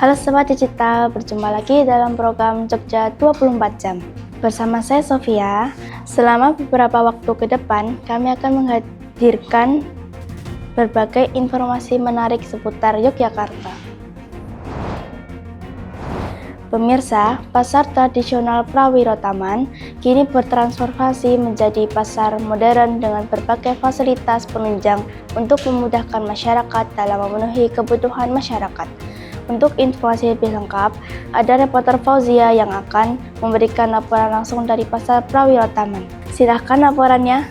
Halo Sobat Digital, berjumpa lagi dalam program Jogja 24 Jam. Bersama saya Sofia, selama beberapa waktu ke depan, kami akan menghadirkan berbagai informasi menarik seputar Yogyakarta. Pemirsa, pasar tradisional Prawiro Taman kini bertransformasi menjadi pasar modern dengan berbagai fasilitas penunjang untuk memudahkan masyarakat dalam memenuhi kebutuhan masyarakat. Untuk informasi lebih lengkap, ada reporter Fauzia yang akan memberikan laporan langsung dari pasar Prawiro Taman. Silahkan laporannya.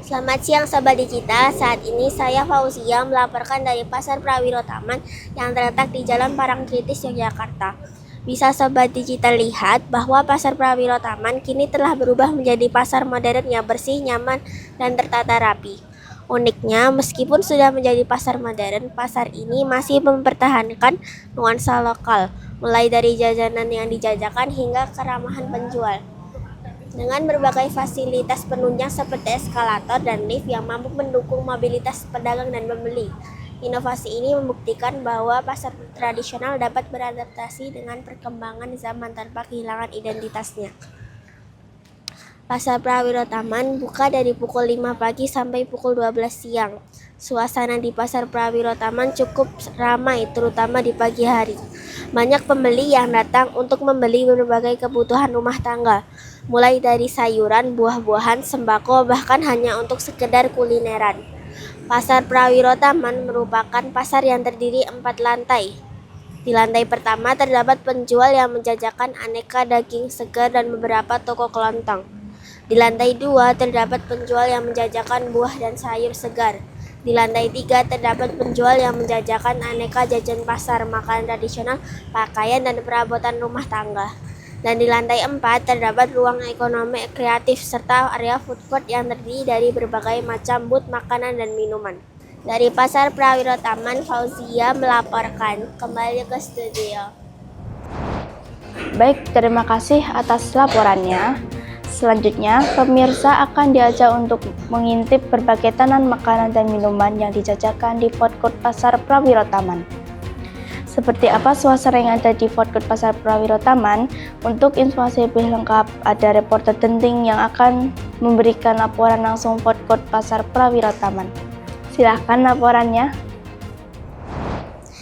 Selamat siang Sobat Digital, saat ini saya Fauzia melaporkan dari Pasar Prawiro Taman yang terletak di Jalan Parangtritis, Yogyakarta. Bisa Sobat Digital lihat bahwa Pasar Prawiro Taman kini telah berubah menjadi pasar modern yang bersih, nyaman, dan tertata rapi. Uniknya, meskipun sudah menjadi pasar modern, pasar ini masih mempertahankan nuansa lokal, mulai dari jajanan yang dijajakan hingga keramahan penjual. Dengan berbagai fasilitas penunjang seperti eskalator dan lift yang mampu mendukung mobilitas pedagang dan pembeli. Inovasi ini membuktikan bahwa pasar tradisional dapat beradaptasi dengan perkembangan zaman tanpa kehilangan identitasnya. Pasar Prawiro Taman buka dari pukul 5 pagi sampai pukul 12 siang. Suasana di Pasar Prawiro Taman cukup ramai, terutama di pagi hari. Banyak pembeli yang datang untuk membeli berbagai kebutuhan rumah tangga, mulai dari sayuran, buah-buahan, sembako, bahkan hanya untuk sekedar kulineran. Pasar Prawiro Taman merupakan pasar yang terdiri 4 lantai. Di lantai pertama terdapat penjual yang menjajakan aneka daging segar dan beberapa toko kelontong. Di lantai 2 terdapat penjual yang menjajakan buah dan sayur segar. Di lantai 3 terdapat penjual yang menjajakan aneka jajan pasar, makanan tradisional, pakaian, dan perabotan rumah tangga. Dan di lantai 4 terdapat ruang ekonomi kreatif serta area food court yang terdiri dari berbagai macam booth makanan dan minuman. Dari Pasar Prawiro Taman, Fauzia melaporkan. Kembali ke studio. Baik, terima kasih atas laporannya. Selanjutnya, pemirsa akan diajak untuk mengintip berbagai tenan makanan dan minuman yang dijajakan di food court Pasar Prawiro Taman. Seperti apa suasana yang ada di food court Pasar Prawiro Taman? Untuk informasi lebih lengkap, ada reporter Denting yang akan memberikan laporan langsung food court Pasar Prawiro Taman. Silahkan laporannya.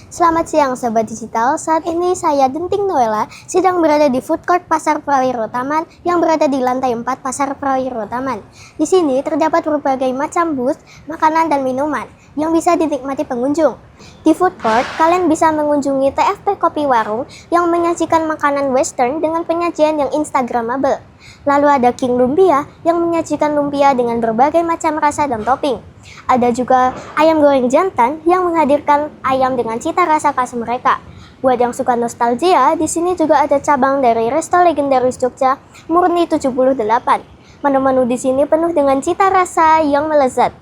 Selamat siang Sobat Digital, saat ini saya Denting Noella sedang berada di food court Pasar Prawiro Taman yang berada di lantai 4 Pasar Prawiro Taman. Di sini terdapat berbagai macam booth, makanan dan minuman yang bisa dinikmati pengunjung. Di food court, kalian bisa mengunjungi TFP Kopi Warung yang menyajikan makanan western dengan penyajian yang instagramable. Lalu ada King Lumpia yang menyajikan lumpia dengan berbagai macam rasa dan topping. Ada juga ayam goreng jantan yang menghadirkan ayam dengan cita rasa khas mereka. Buat yang suka nostalgia, di sini juga ada cabang dari resto legendaris Jogja, Murni 78. Menu-menu di sini penuh dengan cita rasa yang melezat.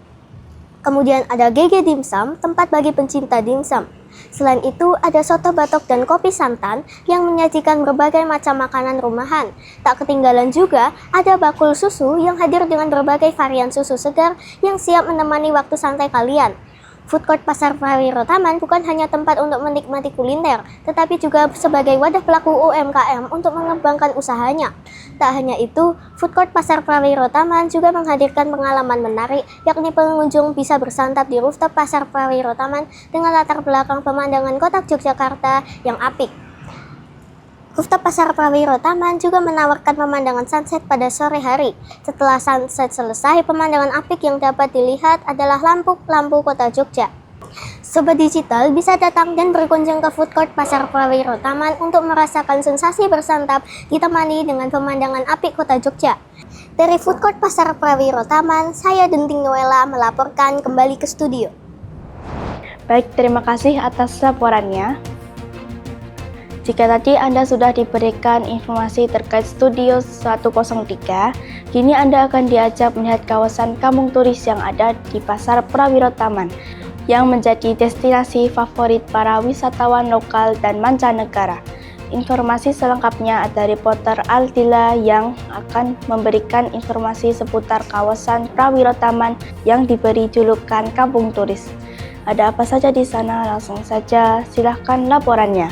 Kemudian ada GG Dimsum, tempat bagi pencinta dimsum. Selain itu, ada soto batok dan kopi santan yang menyajikan berbagai macam makanan rumahan. Tak ketinggalan juga, ada bakul susu yang hadir dengan berbagai varian susu segar yang siap menemani waktu santai kalian. Food court Pasar Prawiro Taman bukan hanya tempat untuk menikmati kuliner, tetapi juga sebagai wadah pelaku UMKM untuk mengembangkan usahanya. Tak hanya itu, food court Pasar Prawiro Taman juga menghadirkan pengalaman menarik, yakni pengunjung bisa bersantap di rooftop Pasar Prawiro Taman dengan latar belakang pemandangan kota Yogyakarta yang apik. Rooftop Pasar Prawiro Taman juga menawarkan pemandangan sunset pada sore hari. Setelah sunset selesai, pemandangan apik yang dapat dilihat adalah lampu-lampu kota Jogja. Sobat Digital bisa datang dan berkunjung ke food court Pasar Prawiro Taman untuk merasakan sensasi bersantap ditemani dengan pemandangan apik kota Jogja. Dari food court Pasar Prawiro Taman, saya Denting Noella melaporkan kembali ke studio. Baik, terima kasih atas laporannya. Jika tadi Anda sudah diberikan informasi terkait Studio 103, kini Anda akan diajak melihat kawasan kampung turis yang ada di Pasar Prawiro Taman, yang menjadi destinasi favorit para wisatawan lokal dan mancanegara. Informasi selengkapnya ada reporter Altila yang akan memberikan informasi seputar kawasan Prawiro Taman yang diberi julukan Kampung Turis. Ada apa saja di sana? Langsung saja silahkan laporannya.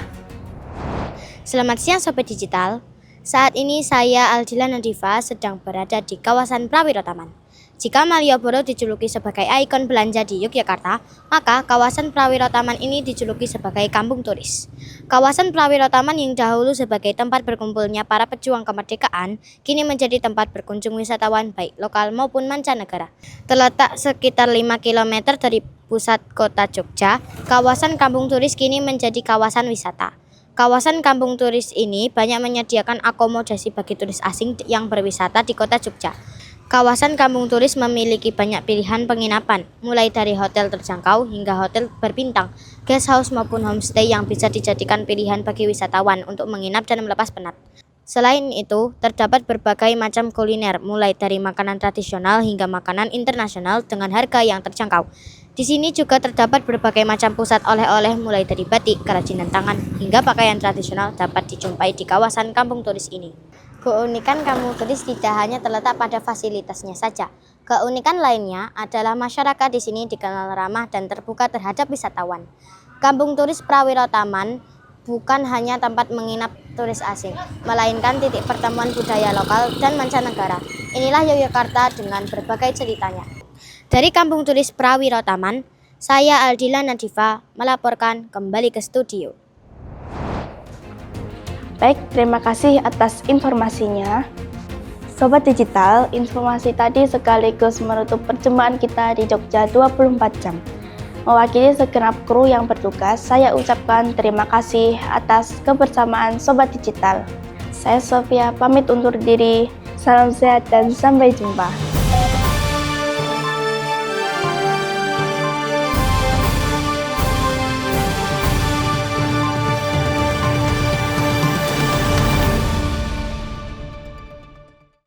Selamat siang Sobat Digital. Saat ini saya Aldila Nadifa sedang berada di kawasan Prawiro Taman. Jika Malioboro dijuluki sebagai ikon belanja di Yogyakarta, maka kawasan Prawiro Taman ini dijuluki sebagai kampung turis. Kawasan Prawiro Taman yang dahulu sebagai tempat berkumpulnya para pejuang kemerdekaan, kini menjadi tempat berkunjung wisatawan baik lokal maupun mancanegara. Terletak sekitar 5 km dari pusat kota Jogja, kawasan kampung turis kini menjadi kawasan wisata. Kawasan kampung turis ini banyak menyediakan akomodasi bagi turis asing yang berwisata di kota Jogja. Kawasan kampung turis memiliki banyak pilihan penginapan, mulai dari hotel terjangkau hingga hotel berbintang, guest house maupun homestay yang bisa dijadikan pilihan bagi wisatawan untuk menginap dan melepas penat. Selain itu, terdapat berbagai macam kuliner, mulai dari makanan tradisional hingga makanan internasional dengan harga yang terjangkau. Di sini juga terdapat berbagai macam pusat oleh-oleh mulai dari batik, kerajinan tangan, hingga pakaian tradisional dapat dijumpai di kawasan kampung turis ini. Keunikan kampung turis tidak hanya terletak pada fasilitasnya saja. Keunikan lainnya adalah masyarakat di sini dikenal ramah dan terbuka terhadap wisatawan. Kampung turis Prawiro Taman bukan hanya tempat menginap turis asing, melainkan titik pertemuan budaya lokal dan mancanegara. Inilah Yogyakarta dengan berbagai ceritanya. Dari Kampung Turis Prawiro Taman, saya Aldila Nadifa melaporkan kembali ke studio. Baik, terima kasih atas informasinya. Sobat Digital, informasi tadi sekaligus menutup perjumpaan kita di Jogja 24 jam. Mewakili segenap kru yang bertugas, saya ucapkan terima kasih atas kebersamaan Sobat Digital. Saya Sofia pamit undur diri. Salam sehat dan sampai jumpa.